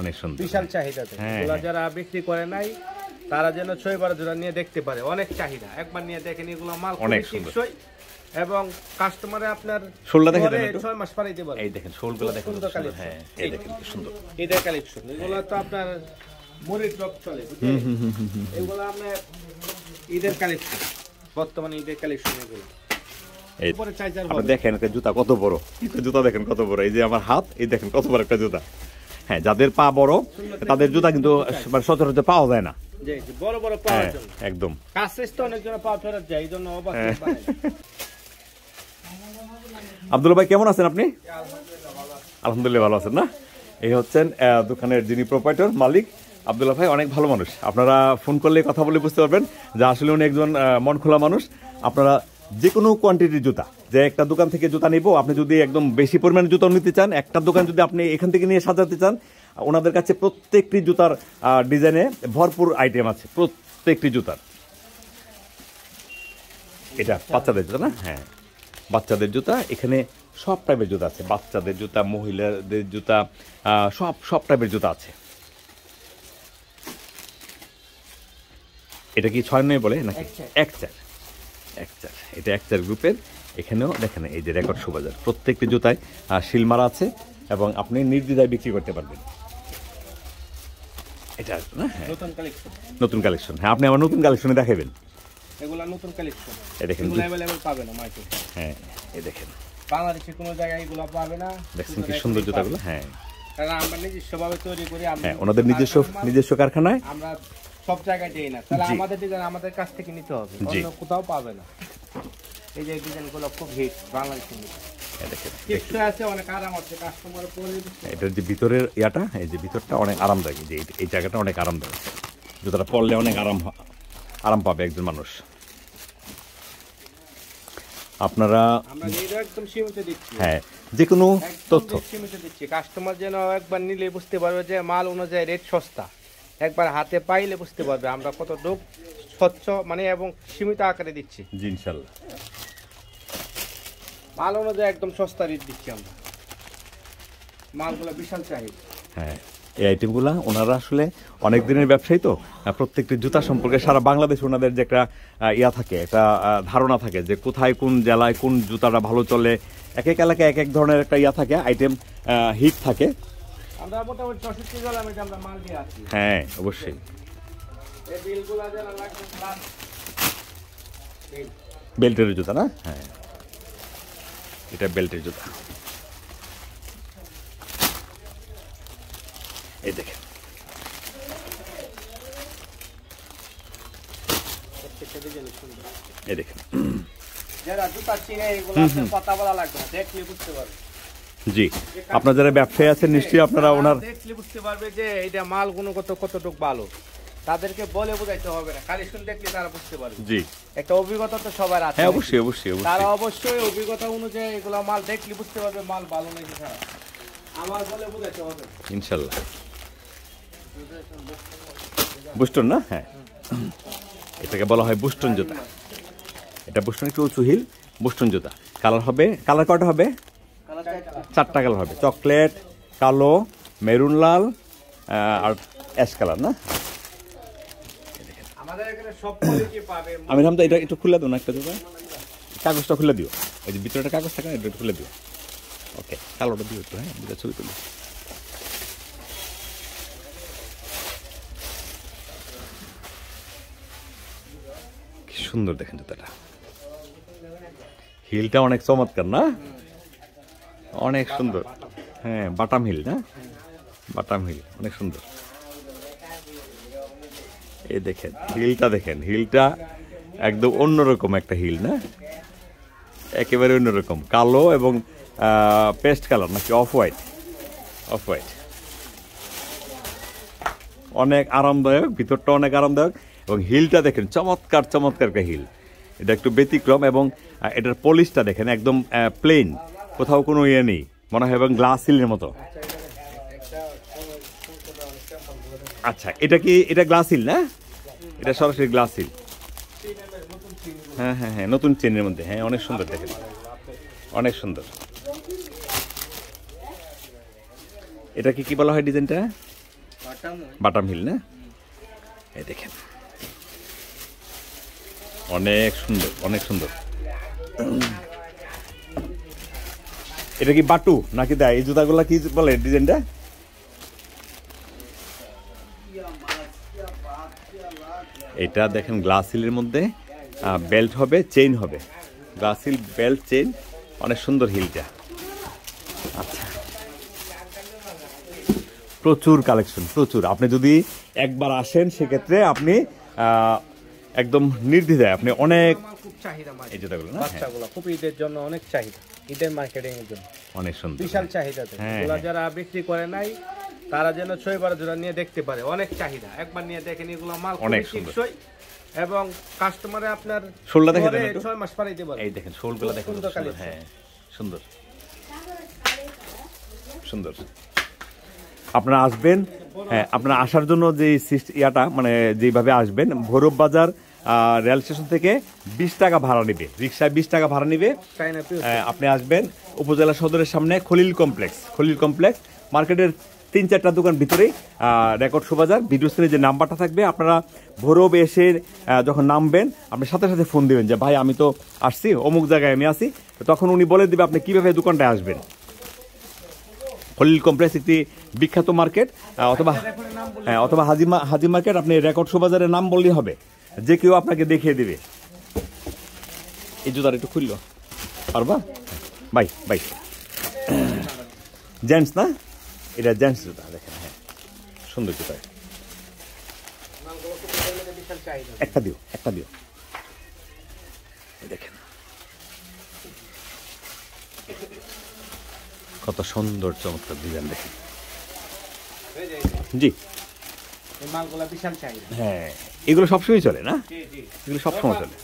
অনেক সুন্দর, বিশাল চাহিদা। এগুলা যারা বিক্রি করে নাই তারা যেন 6-12 জোড়া নিয়ে দেখতে পারে, অনেক চাহিদা। একবার নিয়ে দেখেন এগুলো মাল অনেক টেকসই এবং কাস্টমারে আপনার শোলটা দেখেন 6 মাস পারাইতে পারে। এই দেখেন শোলগুলো দেখেন, হ্যাঁ এই দেখেন কি সুন্দর ঈদের কালেকশন। এগুলো তো আপনার মুড়ির টপ চলে, এগুলো আপনার ঈদের কালেকশন, বর্তমানে ঈদের কালেকশন এগুলো। দেখেন জুতা কত বড়, জুতা দেখেন কত বড়, এই যে আমার হাত, এই দেখেন কত বড় একটা জুতা। হ্যাঁ, যাদের পা বড় তাদের জুতা কিন্তু সচরাচর পাওয়া যায় না, বড় বড় পাওয়ার জন্য একদম কাছে তো অনেক জন পা ফেরত যায়, এইজন্য অবাক। আব্দুল ভাই কেমন আছেন আপনি? আলহামদুলিল্লাহ ভালো আছেন না? এই হচ্ছেন দোকানের যিনি প্রোপাইটর, মালিক আব্দুল্লাহ ভাই। অনেক ভালো মানুষ, আপনারা ফোন করলে কথা বলে বুঝতে পারবেন যে আসলে উনি একজন মন খোলা মানুষ। আপনারা যে কোনো কোয়ান্টিটির জুতা, যে একটা দোকান থেকে জুতা নিব, আপনি যদি একদম বেশি পরিমাণে জুতা নিতে চান, একটা দোকান যদি আপনি এখান থেকে নিয়ে সাজাতে চান, ওনাদের কাছে প্রত্যেকটি জুতার ডিজাইনে ভরপুর আইটেম আছে, প্রত্যেকটি জুতার। এটা বাচ্চাদের জুতা না? হ্যাঁ, বাচ্চাদের জুতা, এখানে সব টাইপের জুতা আছে, বাচ্চাদের জুতা, মহিলাদের জুতা, সব টাইপের জুতা আছে। এটা কি 6-9 বলে নাকি? 1-4, এটা 1-4 গ্রুপের। এখানেও দেখেন এই যে রেকর্ড শোবাজার, প্রত্যেকটি জুতায় শিলমারা আছে এবং আপনি নির্দ্বিধায় বিক্রি করতে পারবেন। এটা না? হ্যাঁ, নতুন কালেকশন। হ্যাঁ, আপনি আমার নতুন কালেকশনে দেখাবেন। এগুলা নতুন কালেকশন, এই দেখেন अवेलेबल পাবেন না মার্কেটে। হ্যাঁ, এই দেখেন বাংলাদেশে কোনো জায়গায় এগুলো পাবে না। দেখছেন কি সুন্দর জুতাগুলো? হ্যাঁ, কারণ আমরা নিজস্বভাবে তৈরি করি, আমরা ওনাদের নিজস্ব কারখানায়, আমরা সব জায়গায় দেই না। তাহলে আমাদের ডিজাইন আমাদের কাছ থেকে নিতে হবে, অন্য কোথাও পাবে না। এই যে ডিজাইনগুলো খুব হিট বাংলাদেশে। দেখেন আছে, অনেক আরাম আছে, কাস্টমার পরে এটার যে ভিতরের ইয়াটা, এই যে ভিতরটা অনেক আরামদায়ক, যে এই জায়গাটা অনেক আরামদায়ক, জুতাটা পরলে অনেক আরাম পাবে একজন মানুষ। আপনারা একদম সীমিত দিচ্ছি, হ্যাঁ, যে কোনো তথ্য সীমিত দিচ্ছি। কাস্টমার যেন একবার নিলে বুঝতে পারবে যে মাল অনুযায়ী রেট সস্তা, একবার হাতে পাইলে বুঝতে পারবে আমরা কত ডোক স্বচ্ছ মানে এবং সীমিত আকারে দিচ্ছি। জি ইনশাআল্লাহ, মাল অনুযায়ী একদম সস্তা রেট দিচ্ছি আমরা, মালগুলো বিশাল চাহিদা। হ্যাঁ, এই আইটেমগুলো ওনারা আসলে অনেক দিনের ব্যবসায়ী, তো প্রত্যেকটি জুতা সম্পর্কে সারা বাংলাদেশ ওনাদের যে একটা ইয়া থাকে, একটা ধারণা থাকে যে কোথায় কোন জেলায় কোন জুতাটা ভালো চলে, এক এক এলাকায় এক এক ধরনের একটা ইয়া থাকে, আইটেম হিট থাকে। আমরা মোটামুটি 64 জেলা মধ্যে আমরা মাল দিয়ে আছি। হ্যাঁ, অবশ্যই। এই বিলগুলা যারা লাগবে প্লাস বেল্টের জুতা না? হ্যাঁ, এটা বেল্টের জুতা। এই দেখেন, এই দেখেন, যারা জুতা চিনে এগুলো কথা বলা লাগবে না, দেখলে বুঝতে পারবে। জি, আপনারা যারা ব্যবসায়ী আছেন নিশ্চয়ই আপনারা ওনার দেখলে বুঝতে পারবে যে এটা মাল গুণগত কতটুকু ভালো, তাদেরকে বলে বোঝাইতে হবে না, কালেকশন দেখলে তারা বুঝতে পারবে। জি, একটা অভিজ্ঞতা তো সবার আছে। হ্যাঁ, অবশ্যই তারা অবশ্যই অভিজ্ঞতা অনুযায়ী এগুলো মাল দেখলে বুঝতে পারবে মাল ভালো নাকি খারাপ, আমার বলে বোঝাইতে হবে ইনশাআল্লাহ। বুস্টন না? হ্যাঁ, এটাকে বলা হয় বুস্টন জুতা। এটা বুস্টন, একটু উঁচু হিল, বুস্টন জুতা। কালার হবে, কালার কয়টা হবে? 4টা কালার হবে, চকলেট, কালো, মেরুন লাল আর অ্যাশ কালার না? আমি নাম তো এটা একটু খুলে দিও না, একটা জুতা কাগজটা খুলে দিও, ওই যে ভিতরে একটা কাগজ থাকে না, এটা একটু খুলে দিও। ওকে, কালোটা দিও একটু। হ্যাঁ, দুটা ছবি তুলি। কি সুন্দর দেখেন জুতাটা, হিলটা অনেক চমৎকার না? অনেক সুন্দর। হ্যাঁ, বাটাম হিল না? বাটাম হিল অনেক সুন্দর। এই দেখেন হিলটা, দেখেন হিলটা একদম অন্যরকম একটা হিল না? একেবারে অন্যরকম, কালো এবং পেস্ট কালার নাকি অফ হোয়াইট, অনেক আরামদায়ক, ভিতরটা অনেক আরামদায়ক এবং হিলটা দেখেন চমৎকার একটা হিল। এটা একটু ব্যতিক্রম এবং এটার পলিশটা দেখেন একদম প্লেন, কোথাও কোনো ইয়ে নেই মনে হয়, এবং গ্লাস হিলের মতো। আচ্ছা, এটা গ্লাস হিল না? এটা সরাসরি গ্লাস হিল। হ্যাঁ, নতুন চেনের মধ্যে। হ্যাঁ, অনেক সুন্দর দেখেন, অনেক সুন্দর। এটা কি বলা হয় ডিজাইনটা? বাটাম হিল না, এই দেখেন অনেক সুন্দর, অনেক সুন্দর। এটা কি বাটু নাকি দেয়? এই জুতাগুলা কি বলে ডিজাইনটা? এটা দেখেন গ্লাস হিলের মধ্যে বেল্ট হবে, চেইন হবে, গ্লাস হিল বেল্ট চেইন, অনেক সুন্দর হিলটা। আচ্ছা, প্রচুর কালেকশন, প্রচুর। আপনি যদি একবার আসেন সেক্ষেত্রে আপনি একদম নির্দ্বিধায় আপনি অনেক খুব চাহিদা এই জুতাগুলো না, বাচ্চাগুলো খুব ঈদের জন্য অনেক চাহিদা, ঈদের মার্কেটিং এর জন্য অনেক সুন্দর, বিশাল চাহিদা। এগুলা যারা বিক্রি করে নাই তারা যেন 6-12 জোড়া নিয়ে দেখতে পারে, অনেক চাহিদা। একবার নিয়ে দেখেন এগুলো মাল অনেক খুবই টিকসই এবং কাস্টমারে আপনার শোলটা দেখেন 6 মাস পরে দিতে পারে। এই দেখেন শোলগুলো দেখেন, হ্যাঁ সুন্দর সুন্দর। আপনারা আসবেন, হ্যাঁ আপনারা আসার জন্য যে ইয়াটা মানে যেভাবে আসবেন, ভৈরব বাজার রেল স্টেশন থেকে 20 টাকা ভাড়া নিবে, রিক্সায় 20 টাকা ভাড়া নিবে। আপনি আসবেন উপজেলা সদরের সামনে খলিল কমপ্লেক্স, খলিল কমপ্লেক্স মার্কেটের 3-4টা দোকান ভিতরেই রেকর্ড শোবাজার। ভিডিও স্ক্রিনে যে নাম্বারটা থাকবে, আপনারা ভৈরব এসে যখন নামবেন আপনি সাথে সাথে ফোন দিবেন যে ভাই আমি তো আসছি অমুক জায়গায় আমি আসি, তখন উনি বলে দিবে আপনি কিভাবে দোকানটায় আসবেন। খলিল কমপ্লেক্স একটি বিখ্যাত মার্কেট, অথবা হাজি মার্কেট। আপনি রেকর্ড শোবাজারের নাম বললেই হবে, যে কেউ আপনাকে দেখিয়ে দিবে। এই জুতার একটু খুললো পারবা ভাই? ভাই জেন্টস না, এটা জেন্টস জুতা দেখেন, হ্যাঁ সুন্দর জুতা। একটা দিও, একটা দিও, দেখেন কত সুন্দর চমৎকার ডিজাইন দেখেন। জি হ্যাঁ, এগুলো সবসময় চলে না, এগুলো সবসময় চলে,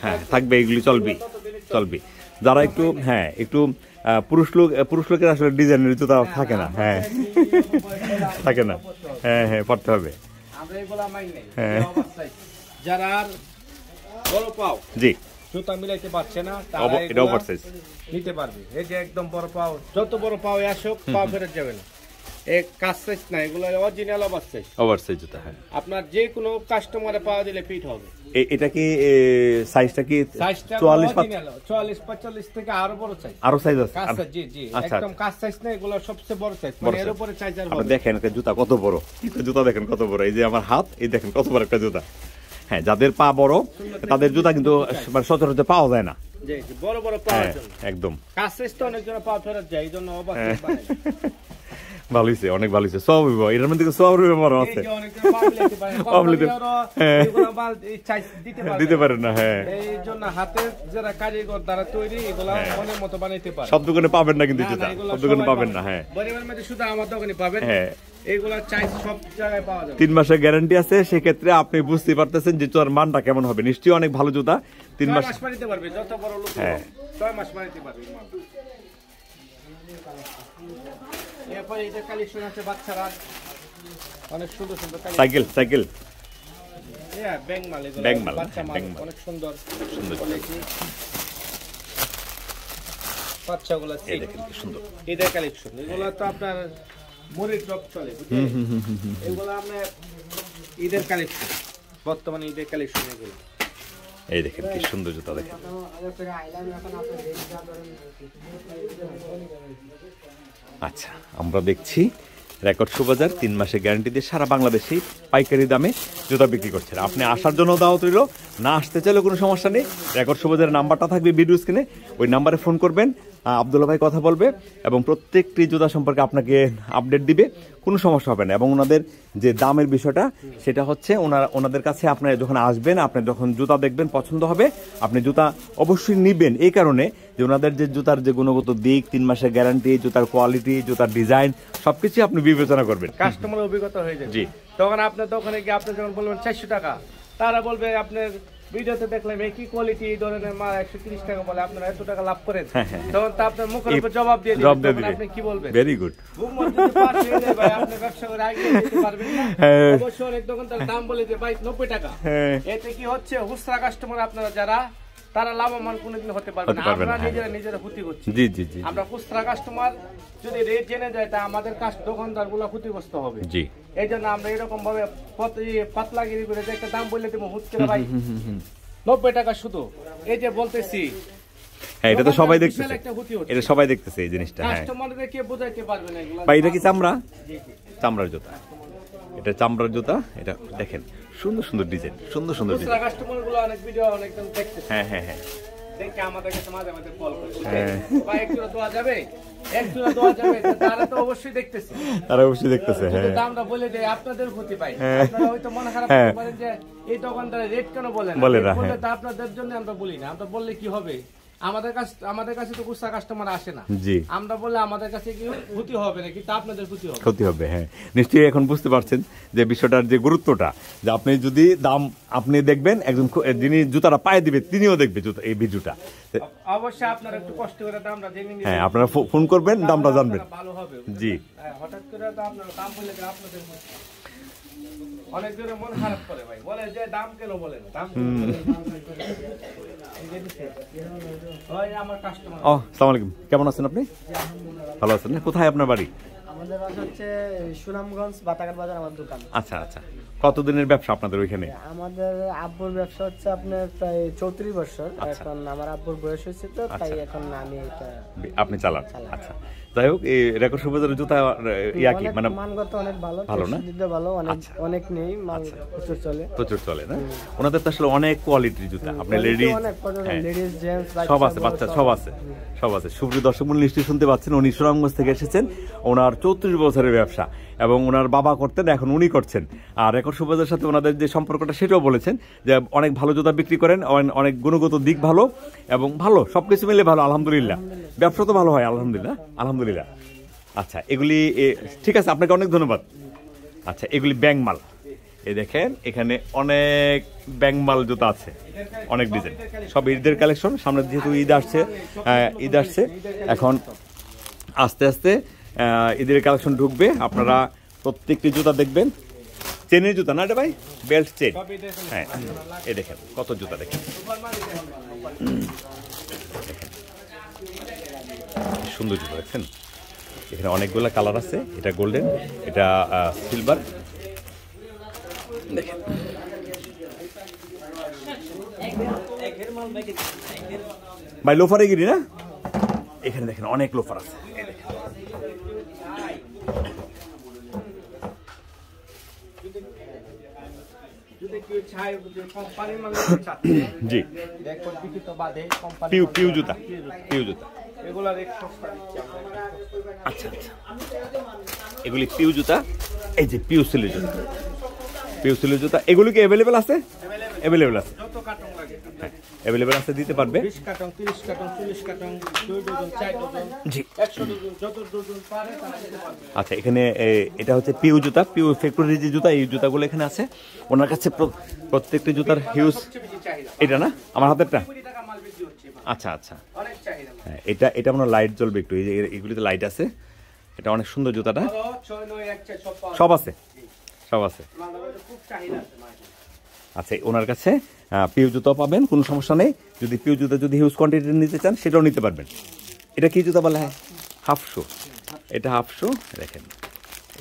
হ্যাঁ থাকবে, এগুলি চলবি চলবি। যারা একটু হ্যাঁ একটু পুরুষ লোকের আসলে ডিজাইনের জুতা থাকে না, হ্যাঁ থাকে না, হ্যাঁ হ্যাঁ পড়তে হবে। হ্যাঁ যারা বড় পাও জি জুতা মিলাইতে পারছে না এটা ওভার সাইজ নিতে পারবে। এই যে একদম বড় পাও, যত বড় পাও আসুক পাও ফেরত যাবে না, এক কাজ সাইজ না, এগুলো original over size, over size জুতা। হ্যাঁ আপনার যে কোনো কাস্টমারে পাওয়া দিলে ফিট হবে। এটা কি সাইজটা কি 44-45 থেকে আরো বড় সাইজ, আরো সাইজ আছে? কাজ সাইজ, জি জি একদম কাজ সাইজ না, এগুলো সবচেয়ে বড় সাইজ, মানে এর উপরে সাইজ আর আপনি দেখেন একটা জুতা কত বড়, জুতা দেখেন কত বড়, এই যে আমার হাত, এই দেখেন কত বড় একটা জুতা। হ্যাঁ যাদের পা বড় তাদের জুতা কিন্তু সচরাচর পাওয়া যায় না, জি জি বড় বড় পাওয়ার জন্য একদম কাজ সাইজ তো অনেক জন পা ফেরত যায়, এইজন্য ওভার সাইজ বানায়। ভালো হইছে, অনেক ভালো হইছে। সব হইব এর মধ্যে, সব হইব বড় আছে, দিতে পারে না। হ্যাঁ এই জন্য হাতের যারা কারিগর দ্বারা তৈরি, এগুলা মনের মতো বানাইতে পারে। সব দোকানে পাবেন না কিন্তু জুতা, সব দোকানে পাবেন না। হ্যাঁ পরিমাণ মধ্যে শুধু আমার দোকানে পাবেন, হ্যাঁ এইগুলা চাই সব জায়গায় পাওয়া যাবে। 3 মাসের গ্যারান্টি আছে, সেক্ষেত্রে আপনি বুঝতে পারতেছেন যে জুতার মানটা কেমন হবে। নিশ্চয়ই অনেক ভালো জুতা, 3 মাস মারিতে পারবে, যত বড় লোক 6 মাস মারিতে পারবে। এরপরে এটা কালেকশন আছে বাচ্চারা, অনেক সুন্দর সুন্দর সাইকেল সাইকেল ব্যাংমাল, এগুলো ব্যাংমাল, বাচ্চা মাল অনেক সুন্দর সুন্দর কোয়ালিটি বাচ্চাগুলো। এই দেখেন কি সুন্দর ঈদের কালেকশন, এগুলো তো আপনার মুড়ি ড্রপ চলে, এগুলো আপনার ঈদের কালেকশন, বর্তমানে ঈদের কালেকশন এগুলো। এই দেখেন কি সুন্দর জুতা দেখেন। আচ্ছা আমরা দেখছি রেকর্ড শোবাজার 3 মাসের গ্যারান্টি দিয়ে সারা বাংলাদেশে পাইকারি দামে জুতা বিক্রি করছেন। আপনি আসার জন্য দাওয়াত রইল, না আসতে চাইলে কোনো সমস্যা নেই। রেকর্ড শোবাজারের নাম্বারটা থাকবে ভিডিও স্ক্রিনে, ওই নাম্বারে ফোন করবেন, আব্দুল্লাহ ভাই কথা বলবে এবং প্রত্যেকটি জুতা সম্পর্কে আপনাকে আপডেট দিবে, কোনো সমস্যা হবে না। এবং ওনাদের যে দামের বিষয়টা সেটা হচ্ছে ওনাদের কাছে আপনি যখন আসবেন, আপনি যখন জুতা দেখবেন পছন্দ হবে, আপনি জুতা অবশ্যই নেবেন। এই কারণে যে ওনাদের যে জুতার যে গুণগত দিক, 3 মাসের গ্যারান্টি, জুতার কোয়ালিটি, জুতার ডিজাইন সবকিছু আপনি বিবেচনা করবেন। কাস্টমারের অভিজ্ঞতা হয়ে যায়, জি তখন আপনার দোকানে গিয়ে আপনি যখন বলবেন 400 টাকা, তারা বলবে আপনার ভিডিওতে দেখলাম এই কি কোয়ালিটি, এই ধরনের মাল 130 টাকা বলে, আপনারা এত টাকা লাভ করেন, তখন তো আপনার মুখের উপর জবাব দিয়ে দিবেন, আপনি কি বলবেন? ভেরি গুড, ভাই আপনি ব্যবসা করে আগে দিতে পারবেন না, অবশ্যই অনেক দোকানদার দাম বলে যে ভাই 90 টাকা। এতে কি হচ্ছে, হুসরা কাস্টমার আপনারা যারা তারা লাভবান কোনোদিন হতে পারবে না। আমরা নিজেরা ক্ষতি করছি। জি জি জি। আমরা খুচরা কাস্টমার যদি রেট জেনে যায় তা আমাদের দোকানদার গুলা ক্ষতিগ্রস্ত হবে। জি, এই জন্য আমরা এরকম ভাবে পাতলাগিরি করে একটা দাম বললে দেবো হুট করে ভাই 90 টাকা শুধু, এই যে বলতেছি। হ্যাঁ, এটা তো সবাই দেখতেছে, এটা সবাই দেখতেছে এই জিনিসটা। হ্যাঁ, কাস্টমারদের কে বোঝাইতে পারবে না এগুলা। ভাই এটা কি চামড়া? চামড়ার জুতা, এটা চামড়ার জুতা। এটা দেখেন সুন্দর সুন্দর ডিজাইন, সুন্দর সুন্দর ডিজাইন। কাস্টমার গুলো অনেক ভিডিও অনেকজন দেখতেছে। হ্যাঁ হ্যাঁ হ্যাঁ, দেখে আমাদের কাছে মাঝে মাঝে কল করে, ভাই একটু দেওয়া যাবে, একটু দেওয়া যাবে। তারা তো অবশ্যই দেখতেছে, তারা অবশ্যই দেখতেছে। হ্যাঁ, দামটা বলে দেয়, আপনাদের ক্ষতি পাই। আপনারা হয়তো মনে খারাপ করতে পারেন যে এই দোকানদার রেট কেন বলে না, বলে তা আপনাদের জন্য আমরা বলি না। আমরা বললে কি হবে, আমাদের কাছে তো খুচরা কাস্টমার আসে না। জি, আমরা বললে আমাদের কাছে কি ক্ষতি হবে না, কিন্তু আপনাদের ক্ষতি হবে। হ্যাঁ, নিশ্চয়ই এখন বুঝতে পারছেন যে বিষয়টার যে গুরুত্বটা, যে আপনি যদি দাম আপনি দেখবেন, একজন যিনি জুতাটা পায়ে দিবে তিনিও দেখবে এই ভিডিওটা। অবশ্যই আপনারা একটু কষ্ট করে দামটা জেনে নিন। হ্যাঁ, আপনারা ফোন করবেন, দামটা জানবেন। ভালো হবে। জি, হঠাৎ করে তো আপনারা দাম বললে আপনাদের অনেক জনের মন খারাপ করে ভাই, বলে যে দাম কেন বলেন, দাম আমার কাস্টমার। আসসালামু আলাইকুম, কেমন আছেন আপনি? ভালো আছেন না? কোথায় আপনার বাড়ি? আমাদের বাসা হচ্ছে সুনামগঞ্জ বাতাঘাট বাজার, আমার দোকান। আচ্ছা আচ্ছা, কতদিনের ব্যবসা আপনাদের ওইখানে? আমাদের আব্বুর ব্যবসা হচ্ছে আপনার প্রায় 34 বছর। এখন আমার আব্বুর বয়স হয়েছে তো, তাই এখন আমি এটা আপনি চালান। আচ্ছা, যাই হোক, এই রেকর্ড সুবাজারের জুতা কি মানে মানগত অনেক ভালো, ভালো না? ভালো, অনেক নেই মাল, প্রচুর চলে না? ওনাদের তো আসলে অনেক কোয়ালিটির জুতা, আপনি লেডিজ, জেন্টস সব আছে, বাচ্চা সব আছে, সব আছে। সুপ্রিয় দর্শক মণ্ডলী, নিশ্চয়ই শুনতে পাচ্ছেন, উনি সুনামগঞ্জ থেকে এসেছেন। ওনার 34 বছরের ব্যবসা, এবং ওনার বাবা করতেন, এখন উনি করছেন। আর রেকর্ড সুবাজারের সাথে ওনাদের যে সম্পর্কটা সেটাও বলেছেন, যে অনেক ভালো জুতা বিক্রি করেন, অনেক গুণগত দিক ভালো, এবং ভালো সবকিছু মিলে ভালো, আলহামদুলিল্লাহ। ব্যবসা তো ভালো হয়, আলহামদুলিল্লাহ আলহামদুলিল্লাহ। আচ্ছা, এগুলি ঠিক আছে, আপনাকে অনেক ধন্যবাদ। আচ্ছা, এগুলি ব্যাংমাল, এই দেখেন এখানে অনেক ব্যাংমাল জুতা আছে, অনেক ডিজাইন, সব ঈদের কালেকশন। সামনে যেহেতু ঈদ আসছে, এখন আস্তে আস্তে ঈদের কালেকশন ঢুকবে। আপনারা প্রত্যেকটি জুতা দেখবেন, চেনের জুতা না এটা ভাই, বেল্ট চেন। হ্যাঁ, এই দেখেন কত জুতা, দেখেন সুন্দর জুতা, দেখছেন এখানে অনেকগুলো কালার আছে। এটা গোল্ডেন, এটা সিলভার, দেখেন ভাই লোফারে গিরি না, এখানে দেখেন অনেক লোফার আছে। জি, পিউ জুতা, আচ্ছা আচ্ছা, এগুলি পিউ জুতা। এই যে পিউ সিলের জুতা, এগুলি কি অ্যাভেলেবেল আছে? অ্যাভেলেবেল আছে, অ্যাভেলেবেল আছে, দিতে পারবে। 20 carton, 30 carton, 40 carton, 2 dozen, 4 dozen, জি 100 ডজন, যত ডজন পারে তারা দিতে পারবে। আচ্ছা, এখানে এটা হচ্ছে পিউ জুতা, পিউ ফ্যাক্টরির যে জুতা, এই জুতাগুলো এখানে আছে। ওনার কাছে প্রত্যেকটি জুতার হিউজ, এটা না আমার হাতেরটা। আচ্ছা আচ্ছা, হ্যাঁ, এটা আপনার লাইট জ্বলবে একটু, এই যে এগুলিতে লাইট আছে। এটা অনেক সুন্দর জুতাটা, সব আছে, সব আছে। আচ্ছা, ওনার কাছে পিউ জুতা পাবেন, কোনো সমস্যা নেই। যদি পিউ জুতা যদি হিউজ কোয়ান্টিটি নিতে চান, সেটাও নিতে পারবেন। এটা কি জুতা বলে? হ্যাঁ, হাফ শু। এটা হাফ শু, দেখেন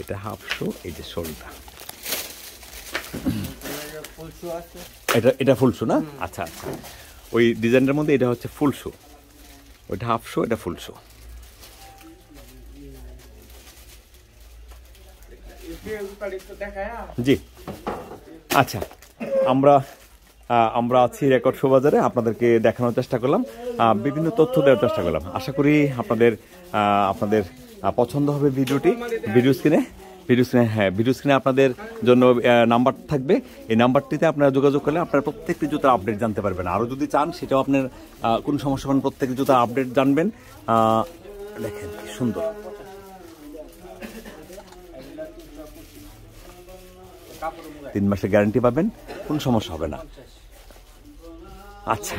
এটা হাফ শু। এই যে শোলটা, এটা ফুল শু না? আচ্ছা আচ্ছা, ওই ডিজাইনের মধ্যে এটা হচ্ছে ফুল শু, ওইটা হাফ শু, এটা ফুল শু। জি, আচ্ছা, আমরা আছি রেকর্ড শো বাজারে, আপনাদেরকে দেখানোর চেষ্টা করলাম, বিভিন্ন তথ্য দেওয়ার চেষ্টা করলাম। আশা করি আপনাদের পছন্দ হবে ভিডিওটি। ভিডিও স্ক্রিনে আপনাদের জন্য নাম্বার থাকবে, এই নাম্বারটিতে আপনারা যোগাযোগ করলে আপনারা প্রত্যেকটি জুতার আপডেট জানতে পারবেন। আরও যদি চান সেটাও আপনার কোনো সমস্যা হবেন, প্রত্যেকটি জুতার আপডেট জানবেন। দেখেন কি সুন্দর, 3 মাসের গ্যারান্টি পাবেন, কোনো সমস্যা হবে না। আচ্ছা,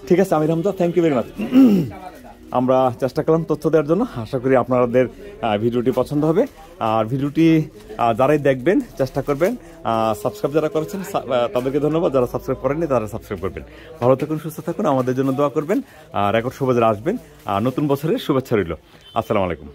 ঠিক আছে Amir Hamza, thank you very much. আমরা চেষ্টা করলাম তথ্য দেওয়ার জন্য। আশা করি আপনাদের ভিডিওটি পছন্দ হবে। আর ভিডিওটি যারাই দেখবেন চেষ্টা করবেন সাবস্ক্রাইব যারা করেছেন তাদেরকে ধন্যবাদ, যারা সাবস্ক্রাইব করেননি তারা সাবস্ক্রাইব করবেন। ভালো থাকুন, সুস্থ থাকুন, আমাদের জন্য দোয়া করবেন। রেকর্ড শোভাযাত্রা আসবেন। নতুন বছরের শুভেচ্ছা রইল। আসসালামু আলাইকুম।